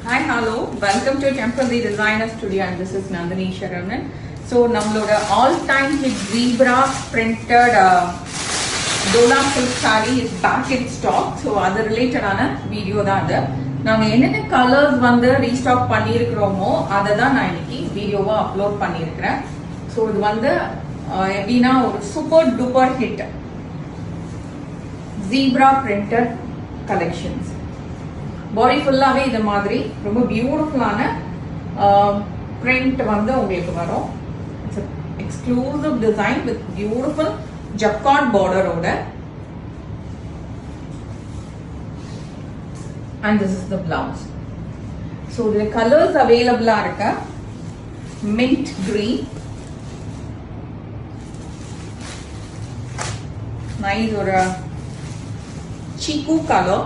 Hi, hello. Welcome to Temple the Designer Studio and this is Nandini Sharavan. So, நம்மளோட all-time hit zebra printed Dola silk saree is back in stock. So, அது related ஆன video தான் அது. நாங்க என்னென்ன colours வந்து restock பண்ணியிருக்கிறோமோ அதை தான் நான் இன்னைக்கு வீடியோவா அப்லோட் பண்ணியிருக்கிறேன். ஸோ இது வந்து எப்படின்னா ஒரு super duper hit zebra printed collections. Body ஃபுல்லாவே இது மாதிரி ரொம்ப பியூட்டிஃபுல்லான பிரிண்ட் வந்து உங்களுக்கு வரும். It's exclusive design with beautiful jacquard பார்டரோட. And this is the blouse. So the colors available are mint green, nice or a chiku color,